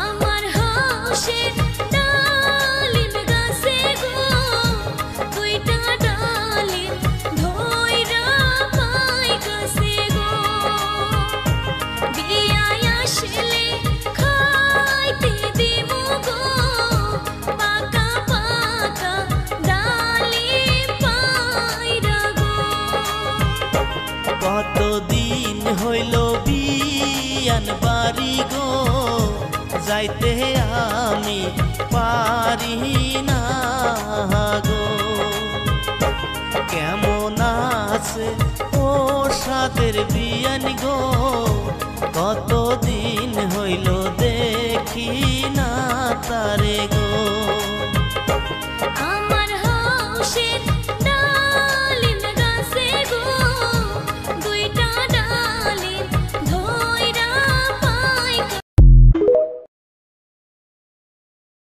আমার হাউসের ডালিম গাছে গো দুইটা ডালিম ধইরা পাই গাছে গো বিয়ায় আসলে খাইতে দিমু গো পাকা পাকা ডালিম পাইরা গো। কতদিন হইল বিয়ান বাড়ি গো যাইতে আমি পারি না গো। কেমন আছে ও সাদের বিয়ান গো কতদিন হইল দেখি না তারে গো।